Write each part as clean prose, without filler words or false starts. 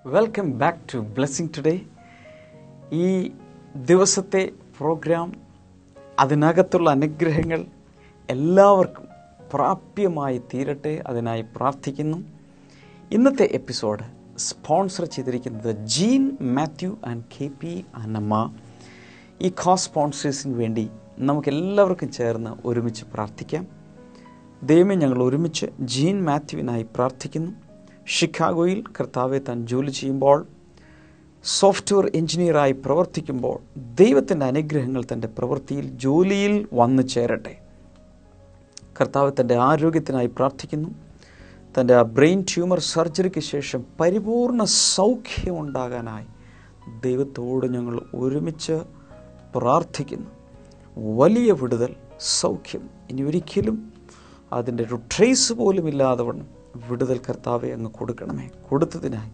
Welcome back to blessing today. ഈ ദിവസത്തെ programme, അതിനകത്തുള്ള അനുഗ്രഹങ്ങൾ എല്ലാവർക്കും പ്രാപ്യമായി തീരട്ടെ, അതിനായി പ്രാർത്ഥിക്കുന്നു. ഇന്നത്തെ എപ്പിസോഡ് സ്പോൺസർ ചെയ്തിരിക്കുന്നത് ജീൻ മാത്യു ആൻഡ് KP അന്നമ്മ. ഈ സ്പോൺസേഴ്സിന് വേണ്ടി നമുക്കെല്ലാവർക്കും ചേർന്ന് ഒരുമിച്ച് പ്രാർത്ഥിക്കാം. ദൈവമേ, ഞങ്ങൾ ഒരുമിച്ച് ജീൻ മാത്യുവിനായി പ്രാർത്ഥിക്കുന്നു. ഷിക്കാഗോയിൽ കർത്താവെ താൻ ജോലി ചെയ്യുമ്പോൾ, സോഫ്റ്റ്വെയർ എഞ്ചിനീയറായി പ്രവർത്തിക്കുമ്പോൾ ദൈവത്തിൻ്റെ അനുഗ്രഹങ്ങൾ തൻ്റെ പ്രവൃത്തിയിൽ, ജോലിയിൽ വന്നു ചേരട്ടെ. കർത്താവ് തൻ്റെ ആരോഗ്യത്തിനായി പ്രാർത്ഥിക്കുന്നു. തൻ്റെ ബ്രെയിൻ ട്യൂമർ സർജറിക്ക് ശേഷം പരിപൂർണ സൗഖ്യമുണ്ടാകാനായി ദൈവത്തോട് ഞങ്ങൾ ഒരുമിച്ച് പ്രാർത്ഥിക്കുന്നു. വലിയ വിടുതൽ, സൗഖ്യം, ഇനി ഒരിക്കലും അതിൻ്റെ ഒരു ട്രേസ് പോലും ഇല്ലാതെ വണ്ണം വിടുതൽ കർത്താവെ അങ്ങ് കൊടുക്കണമേ. കൊടുത്തതിനായി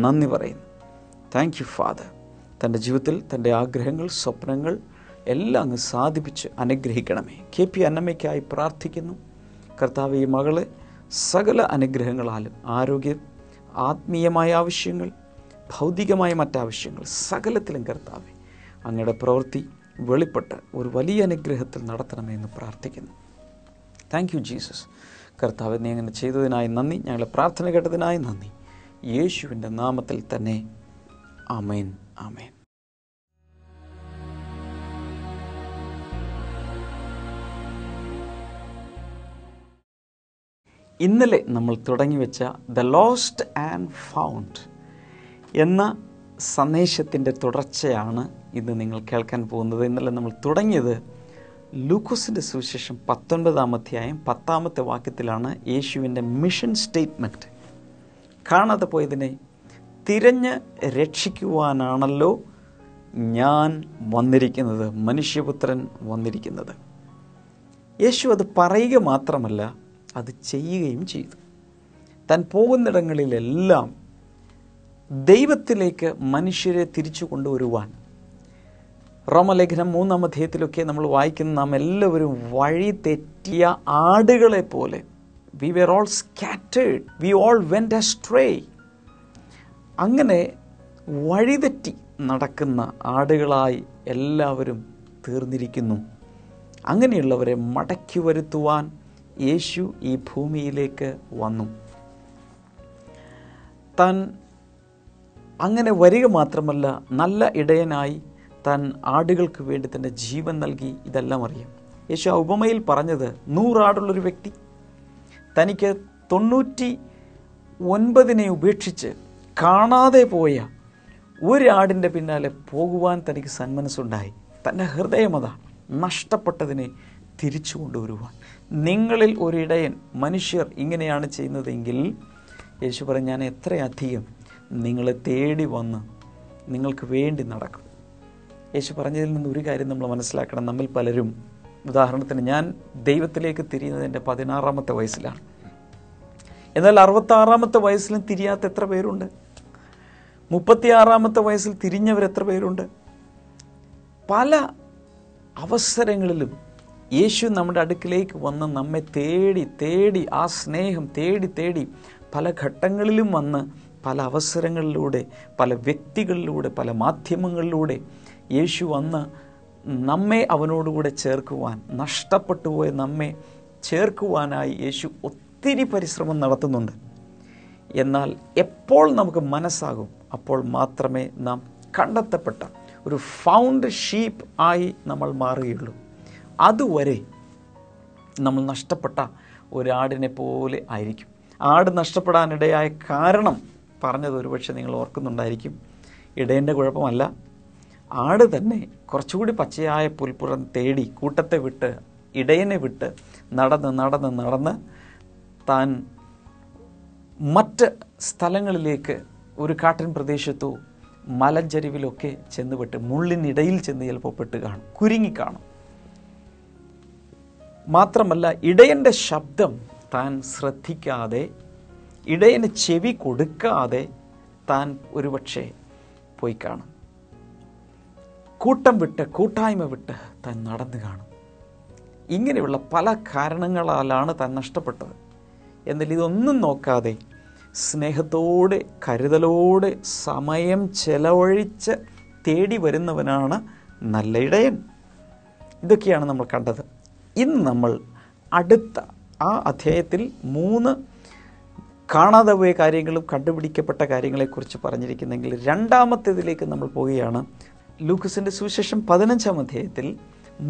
നന്ദി പറയുന്നു. Thank you father. തൻ്റെ ജീവിതത്തിൽ തൻ്റെ ആഗ്രഹങ്ങൾ, സ്വപ്നങ്ങൾ എല്ലാം അങ്ങ് സാധിപ്പിച്ച് അനുഗ്രഹിക്കണമേ. KP അന്നമ്മയ്ക്കായി പ്രാർത്ഥിക്കുന്നു. കർത്താവ് ഈ മകളെ സകല അനുഗ്രഹങ്ങളാലും, ആരോഗ്യം, ആത്മീയമായ ആവശ്യങ്ങൾ, ഭൗതികമായ മറ്റാവശ്യങ്ങൾ സകലത്തിലും കർത്താവെ അങ്ങയുടെ പ്രവൃത്തി വെളിപ്പെട്ട് ഒരു വലിയ അനുഗ്രഹത്തിൽ നടത്തണമെന്ന് പ്രാർത്ഥിക്കുന്നു. Thank you Jesus. കർത്താവ് നീ അങ്ങനെ ചെയ്തതിനായി നന്ദി. ഞങ്ങളെ പ്രാർത്ഥന കേട്ടതിനായി നന്ദി. യേശുവിൻ്റെ നാമത്തിൽ തന്നെ ആമേൻ, ആമേൻ. ഇന്നലെ നമ്മൾ തുടങ്ങി വെച്ച ദ ലോസ്റ്റ് ആൻഡ് ഫൗണ്ട് എന്ന സന്ദേശത്തിൻ്റെ തുടർച്ചയാണ് ഇന്ന് നിങ്ങൾ കേൾക്കാൻ പോകുന്നത്. ഇന്നലെ നമ്മൾ തുടങ്ങിയത് ലൂക്കോസിൻ്റെ സുവിശേഷം 19-ാം അധ്യായം 10-ാമത്തെ വാക്യത്തിലാണ്. യേശുവിൻ്റെ മിഷൻ സ്റ്റേറ്റ്മെൻറ്റ്, കാണാതെ പോയതിനെ തിരഞ്ഞ് രക്ഷിക്കുവാനാണല്ലോ ഞാൻ വന്നിരിക്കുന്നത്, മനുഷ്യപുത്രൻ വന്നിരിക്കുന്നത്. യേശു അത് പറയുക മാത്രമല്ല, അത് ചെയ്യുകയും ചെയ്തു. താൻ പോകുന്നിടങ്ങളിലെല്ലാം ദൈവത്തിലേക്ക് മനുഷ്യരെ തിരിച്ചു കൊണ്ടുവരുവാൻ, റോമലേഖനം 3-ാം അധ്യായത്തിലൊക്കെ നമ്മൾ വായിക്കുന്ന നാം എല്ലാവരും വഴി തെറ്റിയ ആടുകളെ പോലെ, we were all scattered, we all went astray. അങ്ങനെ വഴിതെറ്റി നടക്കുന്ന ആടുകളായി എല്ലാവരും തീർന്നിരിക്കുന്നു. അങ്ങനെയുള്ളവരെ മടക്കി വരുത്തുവാൻ യേശു ഈ ഭൂമിയിലേക്ക് വന്നു. താൻ അങ്ങനെ വരിക മാത്രമല്ല, നല്ല ഇടയനായി താൻ ആടുകൾക്ക് വേണ്ടി തൻ്റെ ജീവൻ നൽകി. ഇതെല്ലാം അറിയാം. യേശു ആ ഉപമയിൽ പറഞ്ഞത്, 100 ആടുള്ളൊരു വ്യക്തി തനിക്ക് 99 ഉപേക്ഷിച്ച് കാണാതെ പോയ ഒരു ആടിൻ്റെ പിന്നാലെ പോകുവാൻ തനിക്ക് സന്മനസ്സുണ്ടായി. തൻ്റെ ഹൃദയം അതാ, നഷ്ടപ്പെട്ടതിനെ തിരിച്ചു കൊണ്ടുവരുവാൻ. നിങ്ങളിൽ ഒരിടയൻ, മനുഷ്യർ ഇങ്ങനെയാണ് ചെയ്യുന്നതെങ്കിൽ യേശു പറയും, ഞാൻ എത്രയധികം നിങ്ങളെ തേടി വന്ന് നിങ്ങൾക്ക് വേണ്ടി നടക്കും. യേശു പറഞ്ഞതിൽ നിന്ന് ഒരു കാര്യം നമ്മൾ മനസ്സിലാക്കണം. നമ്മിൽ പലരും, ഉദാഹരണത്തിന് ഞാൻ ദൈവത്തിലേക്ക് തിരിയുന്നതിൻ്റെ 16-ാമത്തെ വയസ്സിലാണ്. എന്നാൽ 66-ാമത്തെ വയസ്സിലും തിരിയാത്ത എത്ര പേരുണ്ട്? 36-ാമത്തെ വയസ്സിൽ തിരിഞ്ഞവരെത്ര പേരുണ്ട്? പല അവസരങ്ങളിലും യേശു നമ്മുടെ അടുക്കിലേക്ക് വന്ന് നമ്മെ തേടി തേടി, ആ സ്നേഹം തേടി തേടി പല ഘട്ടങ്ങളിലും വന്ന്, പല അവസരങ്ങളിലൂടെ, പല വ്യക്തികളിലൂടെ, പല മാധ്യമങ്ങളിലൂടെ യേശു വന്ന് നമ്മെ അവനോടുകൂടെ ചേർക്കുവാൻ, നഷ്ടപ്പെട്ടു പോയ നമ്മെ ചേർക്കുവാനായി യേശു ഒത്തിരി പരിശ്രമം നടത്തുന്നുണ്ട്. എന്നാൽ എപ്പോൾ നമുക്ക് മനസ്സാകും, അപ്പോൾ മാത്രമേ നാം കണ്ടെത്തപ്പെട്ട ഒരു ഫൗണ്ട് ഷീപ്പ് ആയി നമ്മൾ മാറുകയുള്ളൂ. അതുവരെ നമ്മൾ നഷ്ടപ്പെട്ട ഒരാടിനെ പോലെ ആയിരിക്കും. ആട് നഷ്ടപ്പെടാനിടയായ കാരണം പറഞ്ഞത് ഒരുപക്ഷെ നിങ്ങൾ ഓർക്കുന്നുണ്ടായിരിക്കും. ഇടയൻ്റെ കുഴപ്പമല്ല, ആട് തന്നെ കുറച്ചുകൂടി പച്ചയായ പുൽപ്പുറം തേടി കൂട്ടത്തെ വിട്ട്, ഇടയനെ വിട്ട് നടന്ന് നടന്ന് നടന്ന് താൻ മറ്റ് സ്ഥലങ്ങളിലേക്ക്, ഒരു കാട്ടിൻ പ്രദേശത്തോ മലഞ്ചരിവിലൊക്കെ ചെന്നുപെട്ട്, മുള്ളിനിടയിൽ ചെന്ന് ചിലപ്പോൾ പെട്ട് കാണും, കുരുങ്ങിക്കാണും. മാത്രമല്ല, ഇടയൻ്റെ ശബ്ദം താൻ ശ്രദ്ധിക്കാതെ, ഇടയന് ചെവി കൊടുക്കാതെ താൻ ഒരുപക്ഷെ പോയി കാണും. കൂട്ടം വിട്ട്, കൂട്ടായ്മ വിട്ട് താൻ നടന്നു കാണും. ഇങ്ങനെയുള്ള പല കാരണങ്ങളാലാണ് താൻ നഷ്ടപ്പെട്ടത്. എന്നാൽ ഇതൊന്നും നോക്കാതെ സ്നേഹത്തോടെ കരുതലോടെ സമയം ചെലവഴിച്ച് തേടി വരുന്നവനാണ് നല്ല ഇടയൻ. ഇതൊക്കെയാണ് നമ്മൾ കണ്ടത്. ഇന്ന് നമ്മൾ അടുത്ത ആ അധ്യായത്തിൽ 3 കാണാതെ പോയ കാര്യങ്ങളും കണ്ടുപിടിക്കപ്പെട്ട കാര്യങ്ങളെക്കുറിച്ച് പറഞ്ഞിരിക്കുന്നെങ്കിൽ രണ്ടാമത്തേതിലേക്ക് നമ്മൾ പോവുകയാണ്. ലൂക്കോസിൻ്റെ സുവിശേഷം 15-ാം അധ്യായത്തിൽ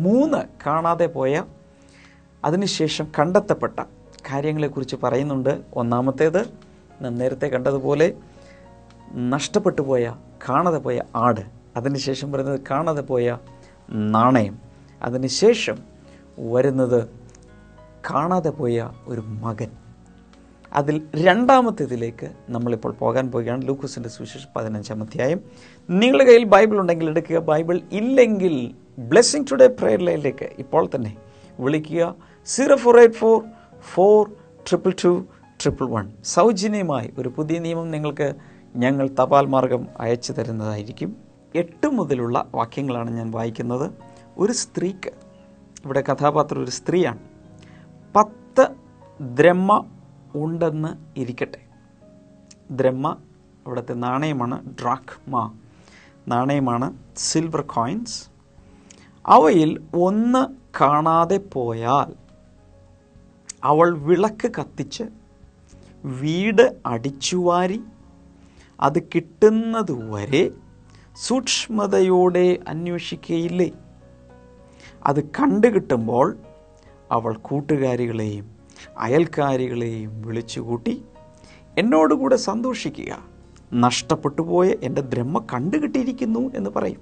3 കാണാതെ പോയ അതിനുശേഷം കണ്ടെത്തപ്പെട്ട കാര്യങ്ങളെക്കുറിച്ച് പറയുന്നുണ്ട്. ഒന്നാമത്തേത് നാം നേരത്തെ കണ്ടതുപോലെ നഷ്ടപ്പെട്ടു പോയ കാണാതെ പോയ ആട്. അതിനുശേഷം പറയുന്നത് കാണാതെ പോയ നാണയം. അതിനുശേഷം വരുന്നത് കാണാതെ പോയ ഒരു മകൻ. അതിൽ രണ്ടാമത്തേതിലേക്ക് നമ്മളിപ്പോൾ പോകാൻ പോവുകയാണ്. ലൂക്കോസിൻ്റെ സുവിശേഷം 15-ാം അധ്യായം. നിങ്ങളുടെ കയ്യിൽ ബൈബിൾ ഉണ്ടെങ്കിൽ എടുക്കുക. ബൈബിൾ ഇല്ലെങ്കിൽ ബ്ലെസ്സിംഗ് ടുഡേ പ്രയർ ലൈനിലേക്ക് ഇപ്പോൾ തന്നെ വിളിക്കുക. 0484222111. സൗജന്യമായി ഒരു പുതിയ നിയമം നിങ്ങൾക്ക് ഞങ്ങൾ തപാൽ മാർഗം അയച്ചു തരുന്നതായിരിക്കും. 8 മുതലുള്ള വാക്യങ്ങളാണ് ഞാൻ വായിക്കുന്നത്. ഒരു സ്ത്രീക്ക്, ഇവിടെ കഥാപാത്രം ഒരു സ്ത്രീയാണ്, 10 ദ്രഹ്മ ഉണ്ടെന്ന് ഇരിക്കട്ടെ. ദ്രഹ്മ ഇവിടുത്തെ നാണയമാണ്. ഡ്രാക്മ നാണയമാണ്, സിൽവർ കോയിൻസ്. അവയിൽ 1 കാണാതെ പോയാൽ അവൾ വിളക്ക് കത്തിച്ച് വീട് അടിച്ചുവാരി അത് കിട്ടുന്നതുവരെ സൂക്ഷ്മതയോടെ അന്വേഷിക്കുകയില്ലേ? അത് കണ്ടുകിട്ടുമ്പോൾ അവൾ കൂട്ടുകാരികളെയും അയൽക്കാരികളെയും വിളിച്ചുകൂട്ടി എന്നോടുകൂടെ സന്തോഷിക്കുക, നഷ്ടപ്പെട്ടു പോയ എൻ്റെ ദ്രഹ്മ കണ്ടുകിട്ടിയിരിക്കുന്നു എന്ന് പറയും.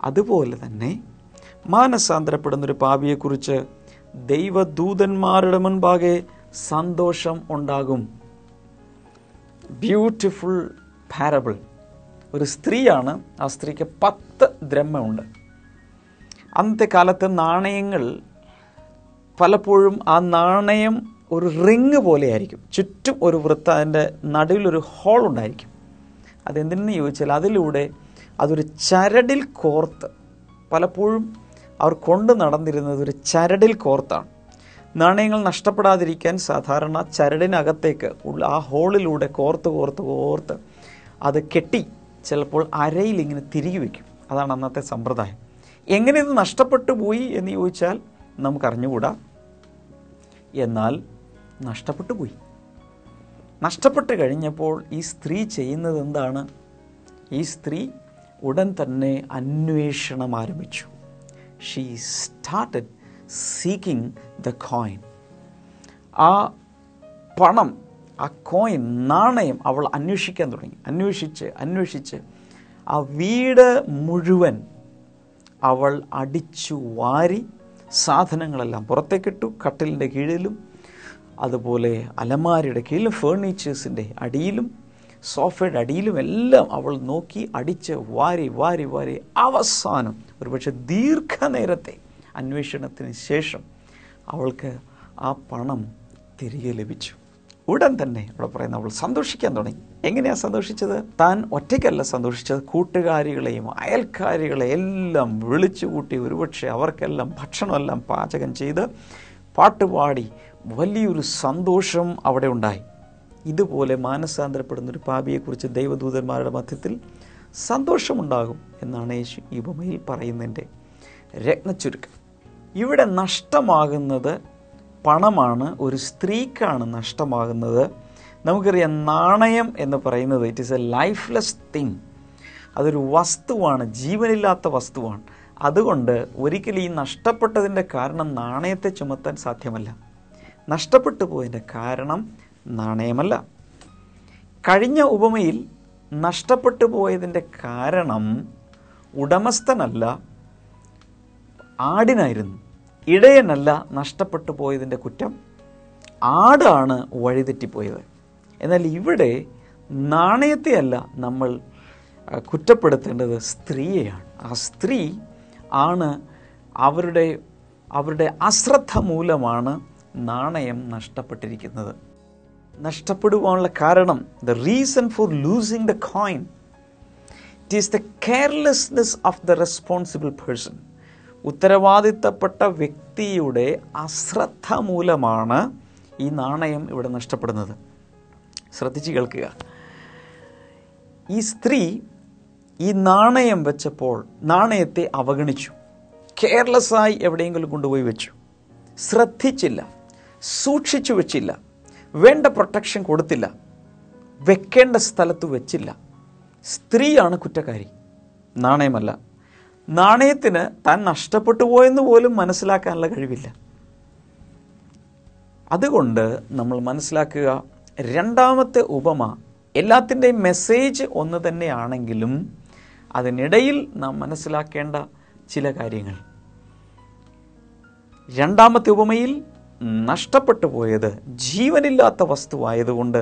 അതുപോലെ തന്നെ മാനസാന്തരപ്പെടുന്നൊരു പാപിയെക്കുറിച്ച് ദൈവദൂതന്മാരുടെ മുൻപാകെ സന്തോഷം ഉണ്ടാകും. Beautiful parable. ഒരു സ്ത്രീയാണ്, ആ സ്ത്രീക്ക് 10 ദ്രഹ്മ ഉണ്ട്. അന്നത്തെ കാലത്ത് നാണയങ്ങൾ പലപ്പോഴും ആ നാണയം ഒരു റിങ് പോലെയായിരിക്കും. ചുറ്റും ഒരു അതിൻ്റെ നടുവിലൊരു ഹോൾ ഉണ്ടായിരിക്കും. അതെന്തിനെന്ന് ചോദിച്ചാൽ അതിലൂടെ അതൊരു ചരടിൽ കോർത്ത്, പലപ്പോഴും അവർ കൊണ്ട് നടന്നിരുന്നത് ഒരു ചരടിൽ കോർത്താണ്. നാണയങ്ങൾ നഷ്ടപ്പെടാതിരിക്കാൻ സാധാരണ ചരടിനകത്തേക്ക് ഉള്ള ആ ഹോളിലൂടെ കോർത്ത് അത് കെട്ടി ചിലപ്പോൾ അരയിൽ ഇങ്ങനെ തിരികെ വയ്ക്കും. അതാണ് അന്നത്തെ സമ്പ്രദായം. എങ്ങനെ ഇത് നഷ്ടപ്പെട്ടു പോയി എന്ന് ചോദിച്ചാൽ നമുക്കറിഞ്ഞുകൂടാ. എന്നാൽ നഷ്ടപ്പെട്ടു പോയി. നഷ്ടപ്പെട്ട് കഴിഞ്ഞപ്പോൾ ഈ സ്ത്രീ ചെയ്യുന്നത് എന്താണ്? ഈ സ്ത്രീ ഉടൻ തന്നെ അന്വേഷണം ആരംഭിച്ചു. She started seeking the coin. ആ പണം, ആ കോയിൻ, നാണയം അവൾ അന്വേഷിക്കാൻ തുടങ്ങി. അന്വേഷിച്ച് ആ വീട് മുഴുവൻ അവൾ അടിച്ചു വാരി സാധനങ്ങളെല്ലാം പുറത്തേക്കിട്ടു. കട്ടിലിൻ്റെ കീഴിലും അതുപോലെ അലമാരയുടെ കീഴിലും ഫേർണിച്ചേഴ്സിൻ്റെ അടിയിലും സോഫയുടെ അടിയിലും എല്ലാം അവൾ നോക്കി അടിച്ച് വാരി അവസാനം ഒരുപക്ഷെ ദീർഘനേരത്തെ അന്വേഷണത്തിന് ശേഷം അവൾക്ക് ആ പണം തിരികെ ലഭിച്ചു. ഉടൻ തന്നെ അവിടെ പറയുന്ന അവൾ സന്തോഷിക്കാൻ തുടങ്ങി. എങ്ങനെയാണ് സന്തോഷിച്ചത്? താൻ ഒറ്റയ്ക്കല്ല സന്തോഷിച്ചത്, കൂട്ടുകാരികളെയും അയൽക്കാരികളെയും എല്ലാം വിളിച്ചുകൂട്ടി ഒരുപക്ഷെ അവർക്കെല്ലാം ഭക്ഷണമെല്ലാം പാചകം ചെയ്ത് പാട്ടുപാടി വലിയൊരു സന്തോഷം അവിടെ ഉണ്ടായി. ഇതുപോലെ മാനസാന്തരപ്പെടുന്നൊരു പാപിയെക്കുറിച്ച് ദൈവദൂതന്മാരുടെ മധ്യത്തിൽ സന്തോഷമുണ്ടാകും എന്നാണ് യേശു ഈ ഉപമയിൽ പറയുന്നതിൻ്റെ രത്നച്ചുരുക്കം. ഇവിടെ നഷ്ടമാകുന്നത് പണമാണ്. ഒരു സ്ത്രീക്കാണ് നഷ്ടമാകുന്നത്. നമുക്കറിയാം, നാണയം എന്ന് പറയുന്നത് it is A lifeless thing. അതൊരു വസ്തുവാണ്, ജീവനില്ലാത്ത വസ്തുവാണ്. അതുകൊണ്ട് ഒരിക്കലും ഈ നഷ്ടപ്പെട്ടതിൻ്റെ കാരണം നാണയത്തെ ചുമത്താൻ സാധ്യമല്ല. നഷ്ടപ്പെട്ടു പോയതിൻ്റെ കാരണം നാണയമല്ല. കഴിഞ്ഞ ഉപമയിൽ നഷ്ടപ്പെട്ടു പോയതിൻ്റെ കാരണം ഉടമസ്ഥനല്ല, ആടിനായിരുന്നു. ഇടയനല്ല നഷ്ടപ്പെട്ടു പോയതിൻ്റെ കുറ്റം, ആടാണ് വഴിതെറ്റിപ്പോയത്. എന്നാൽ ഇവിടെ നാണയത്തെയല്ല നമ്മൾ കുറ്റപ്പെടുത്തേണ്ടത്, സ്ത്രീയെയാണ്. ആ സ്ത്രീ ആണ് അവരുടെ അശ്രദ്ധ മൂലമാണ് നാണയം നഷ്ടപ്പെട്ടിരിക്കുന്നത്. നഷ്ടപ്പെടുവാനുള്ള കാരണം, the reason for losing the coin, it is the carelessness of the responsible person. ഉത്തരവാദിത്തപ്പെട്ട വ്യക്തിയുടെ അശ്രദ്ധ മൂലമാണ് ഈ നാണയം ഇവിടെ നഷ്ടപ്പെടുന്നത്. ശ്രദ്ധിച്ച് കേൾക്കുക. ഈ സ്ത്രീ ഈ നാണയം വെച്ചപ്പോൾ നാണയത്തെ അവഗണിച്ചു. കെയർലെസ്സായി എവിടെയെങ്കിലും കൊണ്ടുപോയി വെച്ചു, ശ്രദ്ധിച്ചില്ല, സൂക്ഷിച്ചു വെച്ചില്ല, വേണ്ട പ്രൊട്ടക്ഷൻ കൊടുത്തില്ല, വെക്കേണ്ട സ്ഥലത്ത് വെച്ചില്ല. സ്ത്രീയാണ് കുറ്റക്കാരി, നാണയമല്ല. നാണയത്തിന് താൻ നഷ്ടപ്പെട്ടു പോയെന്ന് പോലും മനസ്സിലാക്കാനുള്ള കഴിവില്ല. അതുകൊണ്ട് നമ്മൾ മനസ്സിലാക്കുക, രണ്ടാമത്തെ ഉപമ എല്ലാത്തിൻ്റെയും മെസ്സേജ് ഒന്ന് തന്നെയാണെങ്കിലും അതിനിടയിൽ നാം മനസ്സിലാക്കേണ്ട ചില കാര്യങ്ങൾ. രണ്ടാമത്തെ ഉപമയിൽ നഷ്ടപ്പെട്ടു പോയത് ജീവനില്ലാത്ത വസ്തുവായതുകൊണ്ട്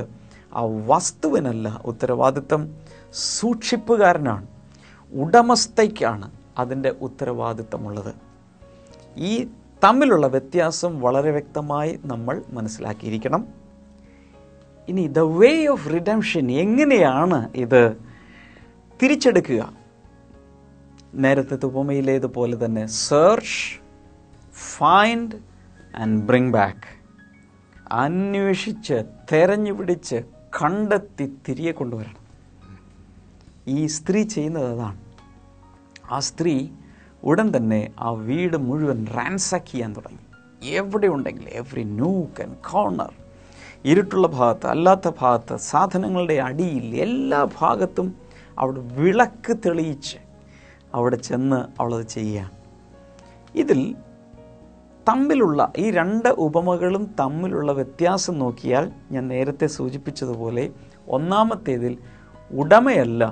ആ വസ്തുവിനല്ല ഉത്തരവാദിത്തം, സൂക്ഷിപ്പുകാരനാണ്, ഉടമസ്ഥയ്ക്കാണ് അതിൻ്റെ ഉത്തരവാദിത്തമുള്ളത്. ഈ തമ്മിലുള്ള വ്യത്യാസം വളരെ വ്യക്തമായി നമ്മൾ മനസ്സിലാക്കിയിരിക്കണം. ഇനി ദ വേ ഓഫ് റിഡംഷൻ, എങ്ങനെയാണ് ഇത് തിരിച്ചെടുക്കുക? നേരത്തെ ഉപമയിലേതുപോലെ തന്നെ search, find and bring back. അന്വേഷിച്ച് തെരഞ്ഞു പിടിച്ച് കണ്ടെത്തി തിരികെ കൊണ്ടുവരണം. ഈ സ്ത്രീ ചെയ്യുന്നത് അതാണ്. ആ സ്ത്രീ ഉടൻ തന്നെ ആ വീട് മുഴുവൻ റാൻസാക്ക് ചെയ്യാൻ തുടങ്ങി. എവിടെ ഉണ്ടെങ്കിൽ എവറി നൂക്ക് ആൻഡ് കോർണർ, ഇരുട്ടുള്ള ഭാഗത്ത് അല്ലാത്ത ഭാഗത്ത്, സാധനങ്ങളുടെ അടിയിൽ, എല്ലാ ഭാഗത്തും അവിടെ വിളക്ക് തെളിയിച്ച് അവിടെ ചെന്ന് അവളത് ചെയ്യുകയാണ്. ഇതിൽ തമ്മിലുള്ള ഈ രണ്ട് ഉപമകളും തമ്മിലുള്ള വ്യത്യാസം നോക്കിയാൽ ഞാൻ നേരത്തെ സൂചിപ്പിച്ചതുപോലെ ഒന്നാമത്തേതിൽ ഉടമയല്ല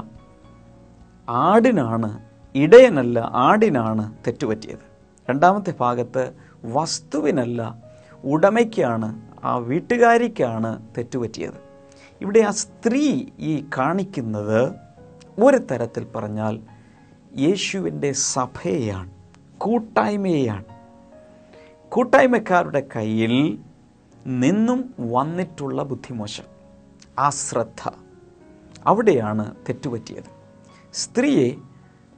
ആടിനാണ്, ഇടയനല്ല ആടിനാണ് തെറ്റുപറ്റിയത്. രണ്ടാമത്തെ ഭാഗത്ത് വസ്തുവിനല്ല ഉടമയ്ക്കാണ്, ആ വീട്ടുകാരിക്കാണ് തെറ്റുപറ്റിയത്. ഇവിടെ ആ സ്ത്രീ ഈ കാണിക്കുന്നത് ഒരു തരത്തിൽ പറഞ്ഞാൽ യേശുവിൻ്റെ സഭയെയാണ്, കൂട്ടായ്മയെയാണ്. കൂട്ടായ്മക്കാരുടെ കയ്യിൽ നിന്നും വന്നിട്ടുള്ള ബുദ്ധിമോശം, ആ ശ്രദ്ധ, അവിടെയാണ് തെറ്റുപറ്റിയത്. സ്ത്രീയെ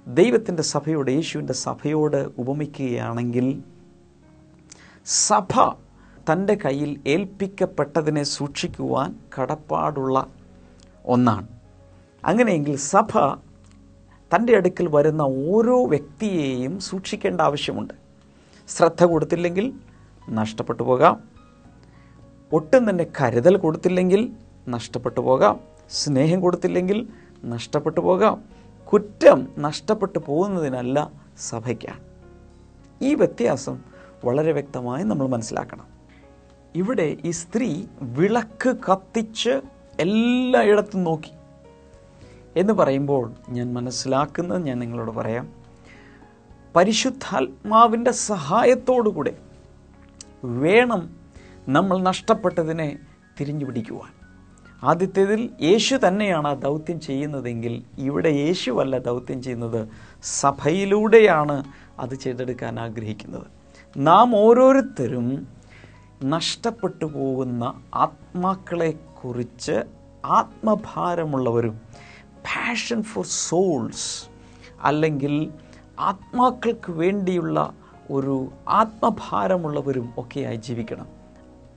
ദൈവത്തിൻ്റെ സഭയോട്, യേശുവിൻ്റെ സഭയോട് ഉപമിക്കുകയാണെങ്കിൽ സഭ തൻ്റെ കയ്യിൽ ഏൽപ്പിക്കപ്പെട്ടതിനെ സൂക്ഷിക്കുവാൻ കടപ്പാടുള്ള ഒന്നാണ്. അങ്ങനെയെങ്കിൽ സഭ തൻ്റെ അടുക്കൽ വരുന്ന ഓരോ വ്യക്തിയെയും സൂക്ഷിക്കേണ്ട ആവശ്യമുണ്ട്. ശ്രദ്ധ കൊടുത്തില്ലെങ്കിൽ നഷ്ടപ്പെട്ടു പോകാം, ഒട്ടും തന്നെ കരുതൽ കൊടുത്തില്ലെങ്കിൽ നഷ്ടപ്പെട്ടു പോകാം, സ്നേഹം കൊടുത്തില്ലെങ്കിൽ നഷ്ടപ്പെട്ടു പോകാം. കുറ്റം നഷ്ടപ്പെട്ടു പോകുന്നതിനല്ല, സഭയ്ക്കാണ്. ഈ വ്യത്യാസം വളരെ വ്യക്തമായി നമ്മൾ മനസ്സിലാക്കണം. ഇവിടെ ഈ സ്ത്രീ വിളക്ക് കത്തിച്ച് എല്ലായിടത്തും നോക്കി എന്ന് പറയുമ്പോൾ ഞാൻ മനസ്സിലാക്കുന്നത് ഞാൻ നിങ്ങളോട് പറയാം. പരിശുദ്ധാത്മാവിൻ്റെ സഹായത്തോടുകൂടെ വേണം നമ്മൾ നഷ്ടപ്പെട്ടതിനെ തിരിഞ്ഞു പിടിക്കുവാൻ. ആദ്യത്തേതിൽ യേശു തന്നെയാണ് ആ ദൗത്യം ചെയ്യുന്നതെങ്കിൽ ഇവിടെ യേശുവല്ല ദൗത്യം ചെയ്യുന്നത്, സഭയിലൂടെയാണ് അത് ചെയ്തെടുക്കാൻ ആഗ്രഹിക്കുന്നത്. നാം ഓരോരുത്തരും നഷ്ടപ്പെട്ടു പോകുന്ന ആത്മാക്കളെക്കുറിച്ച് ആത്മഭാരമുള്ളവരും, പാഷൻ ഫോർ സോൾസ്, അല്ലെങ്കിൽ ആത്മാക്കൾക്ക് വേണ്ടിയുള്ള ഒരു ആത്മഭാരമുള്ളവരും ഒക്കെയായി ജീവിക്കണം.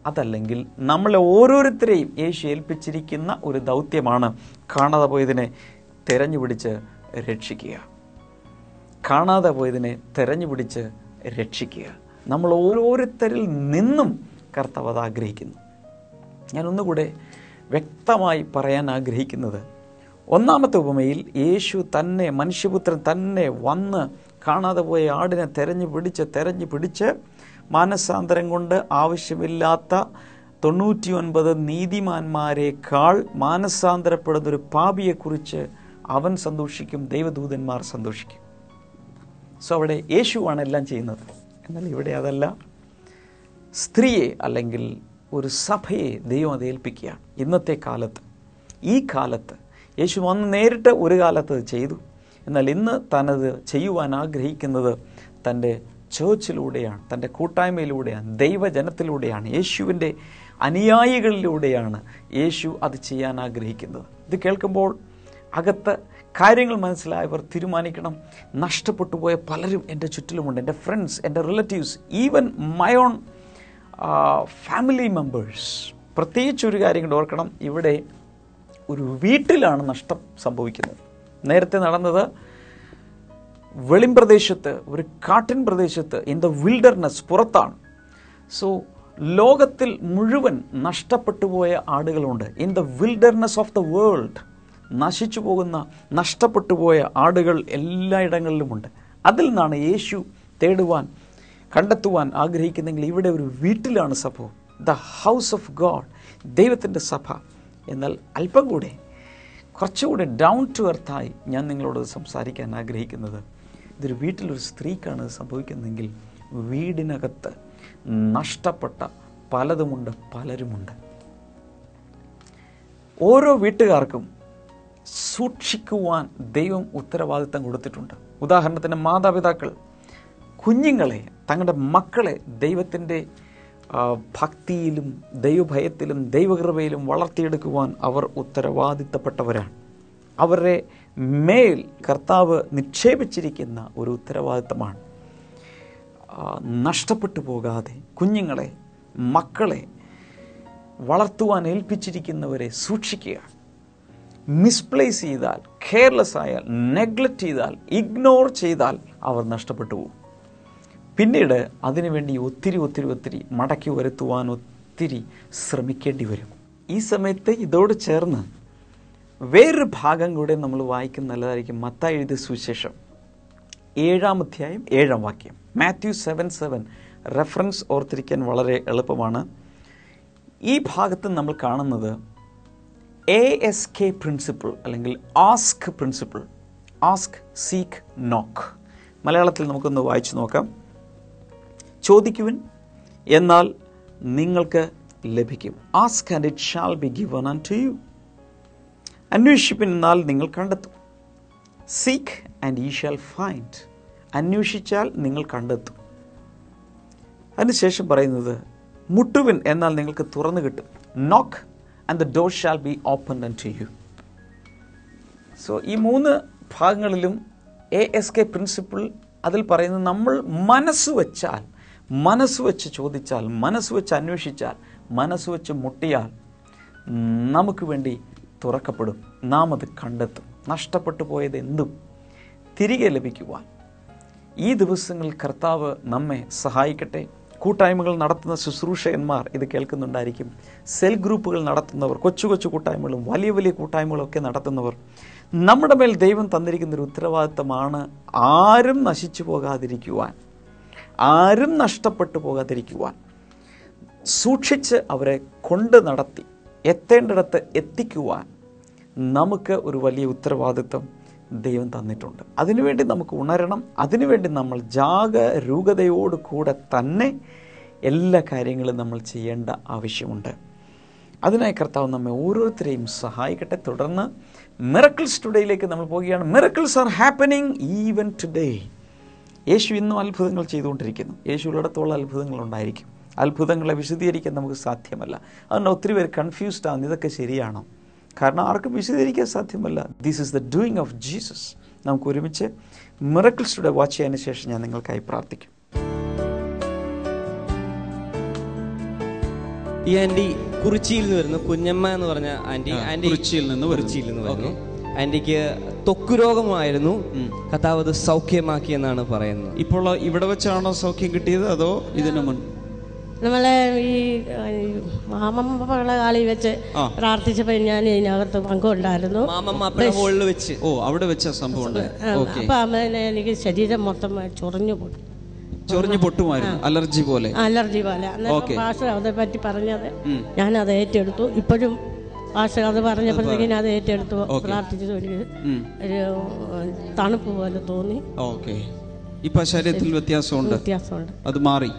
അതല്ലെങ്കിൽ നമ്മളെ ഓരോരുത്തരെയും യേശു ഏൽപ്പിച്ചിരിക്കുന്ന ഒരു ദൗത്യമാണ് കാണാതെ പോയതിനെ തെരഞ്ഞുപിടിച്ച് രക്ഷിക്കുക. കാണാതെ പോയതിനെ തെരഞ്ഞുപിടിച്ച് രക്ഷിക്കുക. നമ്മൾ ഓരോരുത്തരിൽ നിന്നും കർത്താവ് അത് ആഗ്രഹിക്കുന്നു. ഞാൻ ഒന്നുകൂടെ വ്യക്തമായി പറയാൻ ആഗ്രഹിക്കുന്നത്, ഒന്നാമത്തെ ഉപമയിൽ യേശു തന്നെ, മനുഷ്യപുത്രൻ തന്നെ വന്ന് കാണാതെ പോയ ആടിനെ തെരഞ്ഞു പിടിച്ച് മാനസാന്തരം കൊണ്ട് ആവശ്യമില്ലാത്ത 99 നീതിമാന്മാരെക്കാൾ മാനസാന്തരപ്പെടുന്നൊരു പാപിയെക്കുറിച്ച് അവൻ സന്തോഷിക്കും, ദൈവദൂതന്മാർ സന്തോഷിക്കും. സോ അവിടെ യേശുവാണ് എല്ലാം ചെയ്യുന്നത്. എന്നാൽ ഇവിടെ അതല്ല, സ്ത്രീയെ അല്ലെങ്കിൽ ഒരു സഭയെ ദൈവം അത് ഏൽപ്പിക്കുകയാണ്. ഇന്നത്തെ കാലത്ത്, ഈ കാലത്ത് യേശു വന്ന് നേരിട്ട് ഒരു കാലത്ത് അത് ചെയ്തു. എന്നാൽ ഇന്ന് താനത് ചെയ്യുവാൻ ആഗ്രഹിക്കുന്നത് തൻ്റെ ചേർച്ചിലൂടെയാണ്, തൻ്റെ കൂട്ടായ്മയിലൂടെയാണ്, ദൈവജനത്തിലൂടെയാണ്, യേശുവിൻ്റെ അനുയായികളിലൂടെയാണ് യേശു അത് ചെയ്യാൻ ആഗ്രഹിക്കുന്നത്. ഇത് കേൾക്കുമ്പോൾ അകത്ത് കാര്യങ്ങൾ മനസ്സിലായവർ തീരുമാനിക്കണം, നഷ്ടപ്പെട്ടു പോയ പലരും എൻ്റെ ചുറ്റിലുമുണ്ട്, എൻ്റെ ഫ്രണ്ട്സ്, എൻ്റെ relatives, even my own family members. പ്രത്യേകിച്ച് ഒരു കാര്യം കൂടെ ഓർക്കണം, ഇവിടെ ഒരു വീട്ടിലാണ് നഷ്ടം സംഭവിക്കുന്നത്. നേരത്തെ നടന്നത് വെളിംപ്രദേശത്ത്, ഒരു കാട്ടിൻ പ്രദേശത്ത്, ഇൻ ദ വിൽഡർനെസ്, പുറത്താണ്. സോ ലോകത്തിൽ മുഴുവൻ നഷ്ടപ്പെട്ടു പോയ ആടുകളുണ്ട്. In the wilderness of the world നശിച്ചു പോകുന്ന, നഷ്ടപ്പെട്ടു പോയ ആടുകൾ എല്ലായിടങ്ങളിലുമുണ്ട്. അതിൽ നിന്നാണ് യേശു തേടുവാൻ, കണ്ടെത്തുവാൻ ആഗ്രഹിക്കുന്നെങ്കിൽ ഇവിടെ ഒരു വീട്ടിലാണ് സംഭവം. ദ ഹൗസ് ഓഫ് ഗോഡ്, ദൈവത്തിൻ്റെ സഭ. എന്നാൽ അല്പം കൂടെ, കുറച്ചുകൂടെ ഡൗൺ ടു എർത്തായി ഞാൻ നിങ്ങളോട് സംസാരിക്കാൻ ആഗ്രഹിക്കുന്നത്, ഇതൊരു വീട്ടിലൊരു സ്ത്രീക്കാണ് സംഭവിക്കുന്നതെങ്കിൽ വീടിനകത്ത് നഷ്ടപ്പെട്ട പലതുമുണ്ട്, പലരുമുണ്ട്. ഓരോ വീട്ടുകാർക്കും സൂക്ഷിക്കുവാൻ ദൈവം ഉത്തരവാദിത്തം കൊടുത്തിട്ടുണ്ട്. ഉദാഹരണത്തിന് മാതാപിതാക്കൾ കുഞ്ഞുങ്ങളെ, തങ്ങളുടെ മക്കളെ ദൈവത്തിൻ്റെ ഭക്തിയിലും ദൈവഭയത്തിലും ദൈവകൃപയിലും വളർത്തിയെടുക്കുവാൻ അവർ ഉത്തരവാദിത്തപ്പെട്ടവരാണ്. അവരുടെ മേൽ കർത്താവ് നിക്ഷേപിച്ചിരിക്കുന്ന ഒരു ഉത്തരവാദിത്തമാണ്. നഷ്ടപ്പെട്ടു പോകാതെ കുഞ്ഞുങ്ങളെ, മക്കളെ വളർത്തുവാൻ ഏൽപ്പിച്ചിരിക്കുന്നവരെ സൂക്ഷിക്കുക. മിസ്പ്ലേസ് ചെയ്താൽ, കെയർലെസ് ആയാൽ, നെഗ്ലക്റ്റ് ചെയ്താൽ, ഇഗ്നോർ ചെയ്താൽ അവർ നഷ്ടപ്പെട്ടു പോകും. പിന്നീട് അതിനുവേണ്ടി ഒത്തിരി മടക്കി വരുത്തുവാൻ ഒത്തിരി ശ്രമിക്കേണ്ടി വരും. ഈ സമയത്ത് ഇതോട് ചേർന്ന് വേറൊരു ഭാഗം കൂടെ നമ്മൾ വായിക്കുന്ന നല്ലതായിരിക്കും. മത്തായി എഴുതിയ സുവിശേഷം 7-ാം അധ്യായം 7-ാം വാക്യം, മാത്യു 7:7 റെഫറൻസ് ഓർത്തിരിക്കാൻ വളരെ എളുപ്പമാണ്. ഈ ഭാഗത്ത് നമ്മൾ കാണുന്നത് ASK പ്രിൻസിപ്പിൾ അല്ലെങ്കിൽ ask principle, ask, seek, knock. മലയാളത്തിൽ നമുക്കൊന്ന് വായിച്ചു നോക്കാം. ചോദിക്കുവിൻ, എന്നാൽ നിങ്ങൾക്ക് ലഭിക്കും. Ask and it shall be given unto you. അന്വേഷിപ്പിൻ, എന്നാൽ നിങ്ങൾ കണ്ടെത്തും. Seek and you shall find. അന്വേഷിച്ചാൽ നിങ്ങൾ കണ്ടെത്തും. അതിനുശേഷം പറയുന്നത്, മുട്ടുവിൻ, എന്നാൽ നിങ്ങൾക്ക് തുറന്നു കിട്ടും. Knock and the door shall be opened unto you. So ഈ 3 ഭാഗങ്ങളിലും ASK പ്രിൻസിപ്പിൾ അതിൽ പറയുന്നത്, നമ്മൾ മനസ്സ് വെച്ച് ചോദിച്ചാൽ, മനസ്സ് വെച്ച് അന്വേഷിച്ചാൽ, മനസ്സ് വെച്ച് മുട്ടിയാൽ നമുക്ക് വേണ്ടി തുറക്കപ്പെടും. നാം അത് കണ്ടെത്തും. നഷ്ടപ്പെട്ടു പോയത് എന്തും തിരികെ ലഭിക്കുവാൻ ഈ ദിവസങ്ങളിൽ കർത്താവ് നമ്മെ സഹായിക്കട്ടെ. കൂട്ടായ്മകൾ നടത്തുന്ന ശുശ്രൂഷകന്മാർ ഇത് കേൾക്കുന്നുണ്ടായിരിക്കും. സെൽ ഗ്രൂപ്പുകൾ നടത്തുന്നവർ, കൊച്ചു കൊച്ചു കൂട്ടായ്മകളും വലിയ വലിയ കൂട്ടായ്മകളും ഒക്കെ നടത്തുന്നവർ, നമ്മുടെ മേൽ ദൈവം തന്നിരിക്കുന്നൊരു ഉത്തരവാദിത്തമാണ് ആരും നശിച്ചു പോകാതിരിക്കുവാൻ, ആരും നഷ്ടപ്പെട്ടു പോകാതിരിക്കുവാൻ സൂക്ഷിച്ച് അവരെ കൊണ്ട് നടത്തി എത്തേണ്ടിടത്ത് എത്തിക്കുവാൻ നമുക്ക് ഒരു വലിയ ഉത്തരവാദിത്വം ദൈവം തന്നിട്ടുണ്ട്. അതിനുവേണ്ടി നമുക്ക് ഉണരണം. അതിനുവേണ്ടി നമ്മൾ ജാഗരൂകതയോട് കൂടെ തന്നെ എല്ലാ കാര്യങ്ങളും നമ്മൾ ചെയ്യേണ്ട ആവശ്യമുണ്ട്. അതിനായി കർത്താവ് നമ്മെ ഓരോരുത്തരെയും സഹായിക്കട്ടെ. തുടർന്ന് മിറക്കിൾസ് ടുഡേയിലേക്ക് നമ്മൾ പോവുകയാണ്. Miracles are happening even today. Yesu ഇന്നും അത്ഭുതങ്ങൾ ചെയ്തുകൊണ്ടിരിക്കുന്നു. യേശുള്ളിടത്തോളം അത്ഭുതങ്ങളുണ്ടായിരിക്കും. അത്ഭുതങ്ങളെ വിശദീകരിക്കാൻ നമുക്ക് സാധ്യമല്ല. അതുകൊണ്ട് ഒത്തിരി പേര് കൺഫ്യൂസ്ഡ് ആണ്, ഇതൊക്കെ ശരിയാണോ? കാരണം ആർക്കും വിശദീകരിക്കാൻ സാധ്യമല്ല. This is the doing of Jesus. നമുക്ക് ഒരുമിച്ച് മിറക്കിൾസ് ടുഡേ വാച്ച് ചെയ്യാൻ ശേഷം ഞാൻ നിങ്ങൾക്കായി പ്രാർത്ഥിക്കും. ഈ ആൻറ്റി കുറിച്ചിയിൽ നിന്ന് വരുന്നു, കുഞ്ഞമ്മ എന്ന് പറഞ്ഞ ആൻറ്റി കുറിച്ചിയിൽ നിന്ന് വരുന്നു. ആൻറ്റിക്ക് ത്വക്ക് രോഗമായിരുന്നു, കർത്താവ് അത് സൗഖ്യമാക്കിയെന്നാണ് പറയുന്നത്. ഇപ്പോൾ ഇവിടെ വെച്ചാണോ സൗഖ്യം കിട്ടിയത് അതോ ഇതിനു മുൻപ്? നമ്മളെ ഈ മാമമ്മ കാളിൽ വെച്ച് പ്രാർത്ഥിച്ചപ്പോൾ ഞാൻ ഇതിനകത്ത് പങ്കുണ്ടായിരുന്നു. ഹോളിൽ വെച്ച് അവിടെ വെച്ച സംഭവം. അപ്പൊ എനിക്ക് ശരീരം മൊത്തം ചൊറിഞ്ഞു പൊട്ടുമായിരുന്നു, അലർജി പോലെ. ഭാഷ അതേ പറ്റി പറഞ്ഞത് ഞാനത് ഏറ്റെടുത്തു. ഇപ്പോഴും ഭാഷ അത് പറഞ്ഞപ്പോഴത്തേക്കും അത് ഏറ്റെടുത്തു. പ്രാർത്ഥിച്ചത് എനിക്ക് ഒരു തണുപ്പ് പോലെ തോന്നി. ഇപ്പൊ ശരീരത്തിൽ വ്യത്യാസമുണ്ട്, അത് മാറി.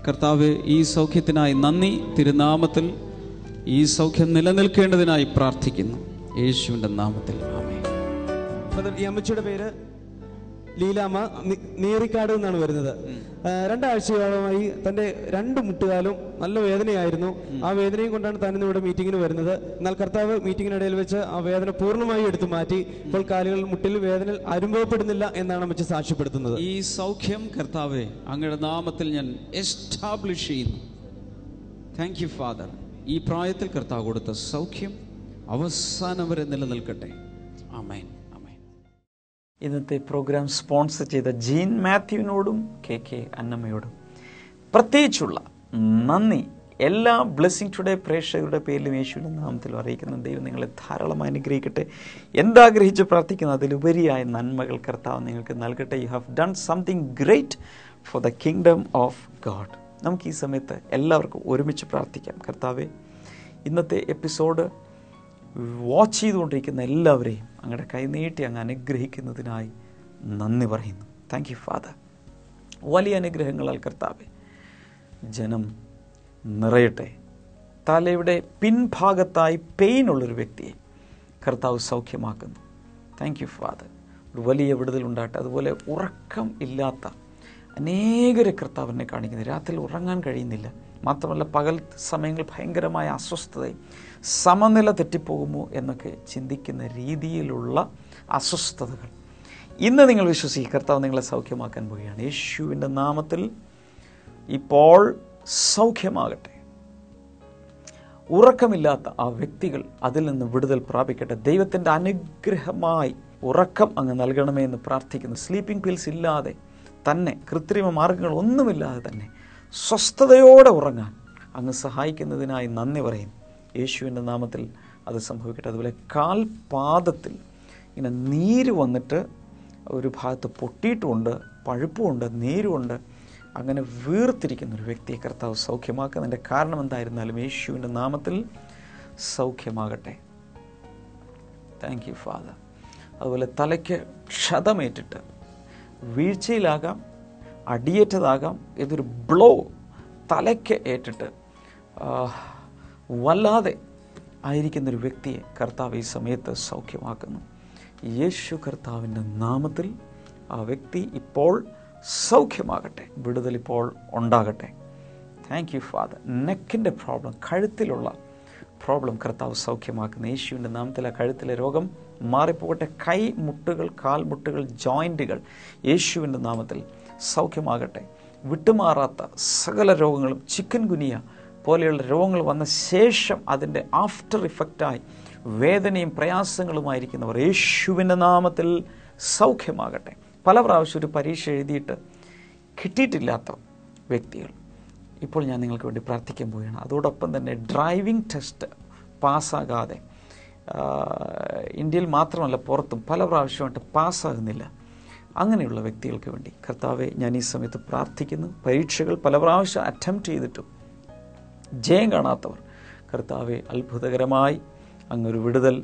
കർത്താവ്, ഈ സൗഖ്യത്തിനായി നന്ദി. തിരുനാമത്തിൽ ഈ സൗഖ്യം നിലനിൽക്കേണ്ടതിനായി പ്രാർത്ഥിക്കുന്നു, യേശുവിന്റെ നാമത്തിൽ. ആമേൻ. ഈ അമ്മച്ചിയുടെ പേര് ലീലാമ്മ, നീറിക്കാട് എന്നാണ് വരുന്നത്. 2 ആഴ്ചയോളമായി തൻ്റെ 2 മുട്ടുകാലും നല്ല വേദനയായിരുന്നു. ആ വേദനയും കൊണ്ടാണ് താൻ ഇവിടെ മീറ്റിങ്ങിന് വരുന്നത്. എന്നാൽ കർത്താവ് മീറ്റിങ്ങിനിടയിൽ വെച്ച് ആ വേദന പൂർണ്ണമായി എടുത്തു മാറ്റി. ഇപ്പോൾ കാലുകൾ മുട്ടിൽ വേദന അനുഭവപ്പെടുന്നില്ല എന്നാണ് അമ്മച്ചി സാക്ഷ്യപ്പെടുത്തുന്നത്. ഈ സൗഖ്യം കർത്താവേ അങ്ങയുടെ നാമത്തിൽ ഞാൻ എസ്റ്റാബ്ലിഷ് ചെയ്യുന്നു. Thank you father. ഈ പ്രായത്തിൽ കർത്താവ് കൊടുത്ത സൗഖ്യം അവസാനം വരെ നിലനിൽക്കട്ടെ. ആമേൻ. ആമേൻ. ഇന്നത്തെ പ്രോഗ്രാം സ്പോൺസർ ചെയ്ത ജീൻ മാത്യുവിനോടും KK അന്നമ്മയോടും പ്രത്യേകിച്ചുള്ള നന്ദി എല്ലാ ബ്ലെസ്സിംഗ് ടുഡേ പ്രേക്ഷകരുടെ പേരിലും യേശുവിന്റെ നാമത്തിലും അറിയിക്കുന്ന. ദൈവം നിങ്ങളെ ധാരാളമായി അനുഗ്രഹിക്കട്ടെ. എന്താഗ്രഹിച്ച് പ്രാർത്ഥിക്കുന്ന അതിലുപരിയായ നന്മകൾ കർത്താവ് നിങ്ങൾക്ക് നൽകട്ടെ. You have done something great for the kingdom of God. നമുക്ക് ഈ സമയത്ത് എല്ലാവർക്കും ഒരുമിച്ച് പ്രാർത്ഥിക്കാം. കർത്താവെ, ഇന്നത്തെ എപ്പിസോഡ് വാച്ച് ചെയ്തുകൊണ്ടിരിക്കുന്ന എല്ലാവരെയും അങ്ങയുടെ കൈനീട്ടി അങ്ങ് അനുഗ്രഹിക്കുന്നതിനായി നന്ദി പറയുന്നു. Thank you father. വലിയ അനുഗ്രഹങ്ങളാൽ കർത്താവെ ജനം നിറയട്ടെ. തലയുടെ പിൻഭാഗത്തായി പെയിനുള്ളൊരു വ്യക്തിയെ കർത്താവ് സൗഖ്യമാക്കുന്നു. Thank you father. ഒരു വലിയ വിടുതലുണ്ടാകട്ടെ. അതുപോലെ ഉറക്കം ഇല്ലാത്ത അനേകരെ കർത്താവിനെ കാണിക്കുന്നത്. രാത്രി ഉറങ്ങാൻ കഴിയുന്നില്ല. മാത്രമല്ല പകൽ സമയങ്ങൾ ഭയങ്കരമായ അസ്വസ്ഥതയും സമനില തെറ്റിപ്പോകുമോ എന്നൊക്കെ ചിന്തിക്കുന്ന രീതിയിലുള്ള അസ്വസ്ഥതകൾ ഇന്ന് നിങ്ങൾ വിശ്വസിക്കുക. കർത്താവ് നിങ്ങളെ സൗഖ്യമാക്കാൻ പോവുകയാണ്. യേശുവിൻ്റെ നാമത്തിൽ ഇപ്പോൾ സൗഖ്യമാകട്ടെ. ഉറക്കമില്ലാത്ത ആ വ്യക്തികൾ അതിൽ നിന്ന് വിടുതൽ പ്രാപിക്കട്ടെ. ദൈവത്തിൻ്റെ അനുഗ്രഹമായി ഉറക്കം അങ്ങ് നൽകണമേ എന്ന് പ്രാർത്ഥിക്കുന്നു. സ്ലീപ്പിംഗ് പിൽസ് ഇല്ലാതെ തന്നെ, കൃത്രിമ മാർഗങ്ങൾ ഒന്നുമില്ലാതെ തന്നെ സ്വസ്ഥതയോടെ ഉറങ്ങാൻ അങ്ങ് സഹായിക്കുന്നതിനായി നന്ദി പറയുന്നു. യേശുവിൻ്റെ നാമത്തിൽ അത് സംഭവിക്കട്ടെ. അതുപോലെ കാൽപാദത്തിൽ ഇങ്ങനെ നീര് വന്നിട്ട് ഒരു ഭാഗത്ത് പൊട്ടിയിട്ടുമുണ്ട്, പഴുപ്പുമുണ്ട്, നീരുമുണ്ട്. അങ്ങനെ വീർത്തിരിക്കുന്നൊരു വ്യക്തിയെ കർത്താവ് സൗഖ്യമാക്കുന്നതിൻ്റെ കാരണം എന്തായിരുന്നാലും യേശുവിൻ്റെ നാമത്തിൽ സൗഖ്യമാകട്ടെ. Thank you father. അതുപോലെ തലയ്ക്ക് ക്ഷതമേറ്റിട്ട് വീഴ്ചയിലാകാം, അടിയേറ്റതാകാം, ഇതൊരു ബ്ലോ തലയ്ക്ക് ഏറ്റിട്ട് വല്ലാതെ ആയിരിക്കുന്നൊരു വ്യക്തിയെ കർത്താവ് ഈ സമയത്ത് സൗഖ്യമാക്കുന്നു. യേശു കർത്താവിൻ്റെ നാമത്തിൽ ആ വ്യക്തി ഇപ്പോൾ സൗഖ്യമാകട്ടെ. വിടുതൽ ഇപ്പോൾ ഉണ്ടാകട്ടെ. Thank you father. നെക്കിൻ്റെ പ്രോബ്ലം, കഴുത്തിലുള്ള പ്രോബ്ലം കർത്താവ് സൗഖ്യമാക്കുന്നു. യേശുവിൻ്റെ നാമത്തിൽ ആ കഴുത്തിലെ രോഗം മാറിപ്പോകട്ടെ. കൈ മുട്ടുകൾ, കാൽമുട്ടുകൾ, ജോയിൻറ്റുകൾ യേശുവിൻ്റെ നാമത്തിൽ സൗഖ്യമാകട്ടെ. വിട്ടുമാറാത്ത സകല രോഗങ്ങളും, ചിക്കൻ ഗുനിയ പോലെയുള്ള രോഗങ്ങൾ വന്ന ശേഷം അതിൻ്റെ ആഫ്റ്റർ ഇഫക്റ്റായി വേദനയും പ്രയാസങ്ങളുമായിരിക്കുന്നവർ യേശുവിൻ്റെ നാമത്തിൽ സൗഖ്യമാകട്ടെ. പല പ്രാവശ്യം ഒരു പരീക്ഷ എഴുതിയിട്ട് കിട്ടിയിട്ടില്ലാത്ത വ്യക്തികൾ ഇപ്പോൾ ഞാൻ നിങ്ങൾക്ക് വേണ്ടി പ്രാർത്ഥിക്കാൻ പോവുകയാണ്. അതോടൊപ്പം തന്നെ ഡ്രൈവിംഗ് ടെസ്റ്റ് പാസ്സാകാതെ ഇന്ത്യയിൽ മാത്രമല്ല പുറത്തും പല പ്രാവശ്യമായിട്ട് പാസ്സാകുന്നില്ല. അങ്ങനെയുള്ള വ്യക്തികൾക്ക് വേണ്ടി കർത്താവെ ഞാൻ ഈ സമയത്ത് പ്രാർത്ഥിക്കുന്നു. പരീക്ഷകൾ പല പ്രാവശ്യം അറ്റംപ്റ്റ് ചെയ്തിട്ടും ജയം കാണാത്തവർ കർത്താവെ അത്ഭുതകരമായി അങ്ങൊരു വിടുതൽ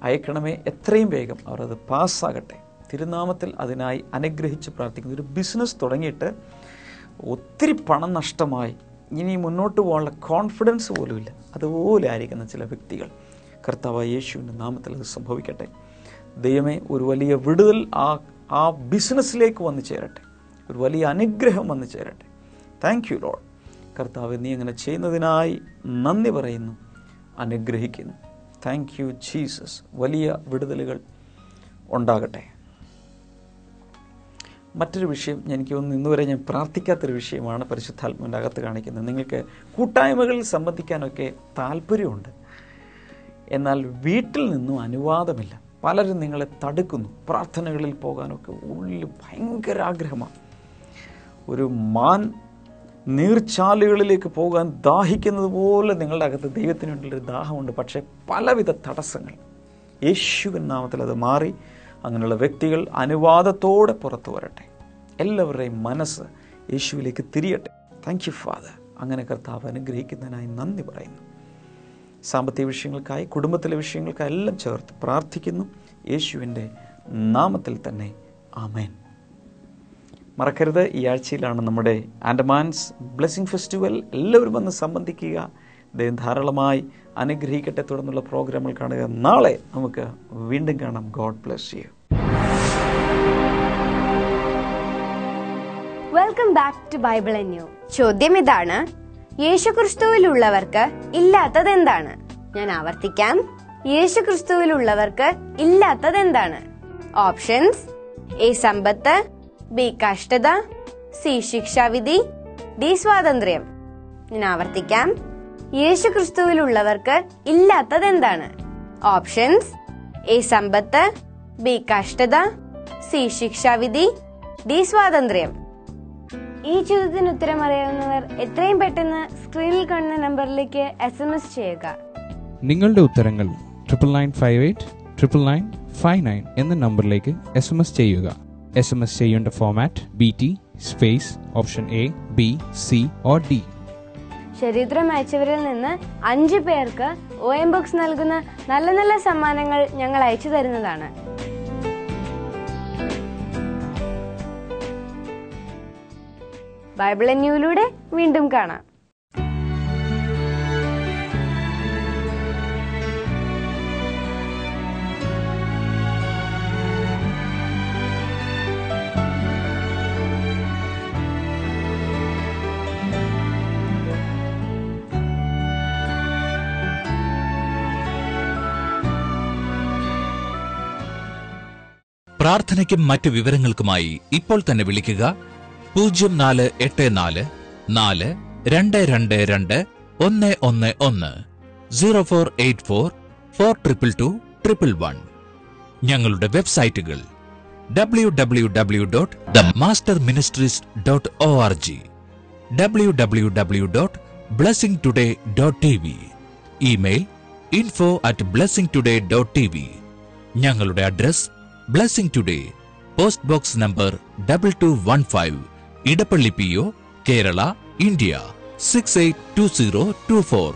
അയക്കണമേ. എത്രയും വേഗം അവർ അത് പാസ്സാകട്ടെ. തിരുനാമത്തിൽ അതിനായി അനുഗ്രഹിച്ച് പ്രാർത്ഥിക്കുന്നു. ഒരു ബിസിനസ് തുടങ്ങിയിട്ട് ഒത്തിരി പണം നഷ്ടമായി ഇനി മുന്നോട്ട് പോകാനുള്ള കോൺഫിഡൻസ് പോലുമില്ല, അതുപോലെ ആയിരിക്കുന്ന ചില വ്യക്തികൾ കർത്താവായ യേശുവിൻ്റെ നാമത്തിൽ അത് സംഭവിക്കട്ടെ. ദൈവമേ, ഒരു വലിയ വിടുതൽ ആ ബിസിനസ്സിലേക്ക് വന്നു ചേരട്ടെ. ഒരു വലിയ അനുഗ്രഹം വന്നു ചേരട്ടെ. Thank you Lord. കർത്താവ് നീ അങ്ങനെ ചെയ്യുന്നതിനായി നന്ദി പറയുന്നു, അനുഗ്രഹിക്കുന്നു. Thank you Jesus. വലിയ വിടുതലുകൾ ഉണ്ടാകട്ടെ. മറ്റൊരു വിഷയം, എനിക്ക് തോന്നുന്നു ഇന്നുവരെ ഞാൻ പ്രാർത്ഥിക്കാത്തൊരു വിഷയമാണ് പരിശുദ്ധാത്മാവിൻ്റെ അകത്ത് കാണിക്കുന്നത്. നിങ്ങൾക്ക് കൂട്ടായ്മകളിൽ സംബന്ധിക്കാനൊക്കെ താല്പര്യമുണ്ട്, എന്നാൽ വീട്ടിൽ നിന്നും അനുവാദമില്ല. പലരും നിങ്ങളെ തടുക്കുന്നു. പ്രാർത്ഥനകളിൽ പോകാനൊക്കെ ഉള്ളിൽ ഭയങ്കര ആഗ്രഹമാണ്. ഒരു മാൻ നീർച്ചാലുകളിലേക്ക് പോകാൻ ദാഹിക്കുന്നത് പോലെ നിങ്ങളുടെ അകത്ത് ദൈവത്തിന് വേണ്ടിയുള്ളൊരു ദാഹമുണ്ട്. പക്ഷേ പലവിധ തടസ്സങ്ങൾ. യേശുവിൻ നാമത്തിൽ അത് മാറി അങ്ങനെയുള്ള വ്യക്തികൾ അനുവാദത്തോടെ പുറത്തു വരട്ടെ. എല്ലാവരുടെയും മനസ്സ് യേശുവിലേക്ക് തിരിയട്ടെ. Thank you father. അങ്ങനെ കർത്താവ് അനുഗ്രഹിക്കുന്നതിനായി നന്ദി പറയുന്നു. സാമ്പത്തിക വിഷയങ്ങൾക്കായി, കുടുംബത്തിലെ വിഷയങ്ങൾക്കായി എല്ലാം ചേർത്ത് പ്രാർത്ഥിക്കുന്നു യേശുവിൻ്റെ നാമത്തിൽ തന്നെ. ആമേൻ. മറക്കരുത്, ഈ ആഴ്ചയിലാണ് നമ്മുടെ ആൻഡമാൻസ് ബ്ലെസ്സിംഗ് ഫെസ്റ്റിവൽ. എല്ലാവരും വന്ന് സംബന്ധിക്കുക. ദൈവം ധാരാളമായി അനുഗ്രഹിക്കട്ടെ. തുടർന്നുള്ള പ്രോഗ്രാമുകൾ കാണുക. നാളെ നമുക്ക് വീണ്ടും കാണാം. God bless you. Welcome back to Bible and new. ചോദ്യം ഇതാണ്: യേശുക്രിസ്തുവിലുള്ളവർക്ക് ഇല്ലാത്തത് എന്താണ്? ഞാൻ ആവർത്തിക്കാം. യേശുക്രിസ്തുവിലുള്ളവർക്ക് ഇല്ലാത്തത് എന്താണ്? ഓപ്ഷൻസ്: എ സമ്പത്ത്, ബി കഷ്ടത, സി ശിക്ഷാവിധി, ഡി സ്വാതന്ത്ര്യം. ഞാൻ ആവർത്തിക്കാം. യേശുക്രിസ്തുവിലുള്ളവർക്ക് ഇല്ലാത്തത് എന്താണ്? ഓപ്ഷൻസ്: എ സമ്പത്ത്, ബി കഷ്ടത, സി ശിക്ഷാവിധി, ഡി സ്വാതന്ത്ര്യം. ഈ ചോദ്യത്തിന് ഉത്തരം അറിയാവുന്നവർ എത്രയും പെട്ടെന്ന് സ്ക്രീനിൽ കാണുന്ന നമ്പറിലേക്ക് SMS ചെയ്യുക. നിങ്ങളുടെ ഉത്തരങ്ങൾ 99589959 എന്ന നമ്പറിലേക്ക് SMS ചെയ്യുക. SMS ചെയ്യേണ്ട format BT space option A, B, C or D. ശരിയുത്തരം അയച്ചവരിൽ നിന്ന് 5 പേർക്ക് OM ബോക്സ് നൽകുന്ന നല്ല നല്ല സമ്മാനങ്ങൾ ഞങ്ങൾ അയച്ചു തരുന്നതാണ്. ബൈബിൾ ന്യൂയിലൂടെ വീണ്ടും കാണാം. പ്രാർത്ഥനയ്ക്കും മറ്റു വിവരങ്ങൾക്കുമായി ഇപ്പോൾ തന്നെ വിളിക്കുക 0484 4222111 0484 4222111. ഞങ്ങളുടെ വെബ്സൈറ്റുകൾ www.themasterministries.org, www.blessingtoday.tv, ഇമെയിൽ info@blessingtoday.tv. ഞങ്ങളുടെ address blessing today, post box number 2215, Edappally PO, Kerala, India 682024.